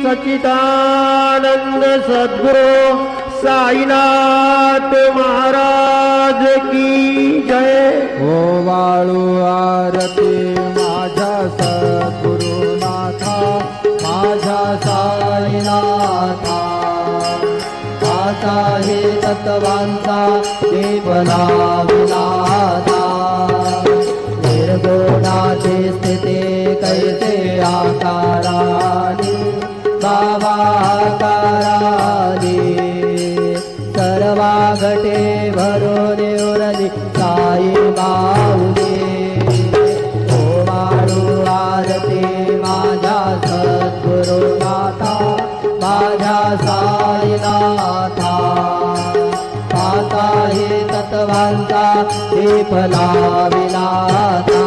सच्चिदानंद सद्गुरु साईनाथ महाराज की जय। हो वाळू आरती माझ्या सद्गुरुनाथा, माझ्या साईनाथा। आता हे तत्वांचा देवला विनाथा, निर्गुणाची स्थिती कैसे आकाराने बाबा आकाराने, सर्वा घटे भरून उरली साई माऊली। हो वाळू आरती माझ्या सद्गुरुनाथा, माझ्या साईनाथा। आता हे तत्वांचा दीप लाविनाथा,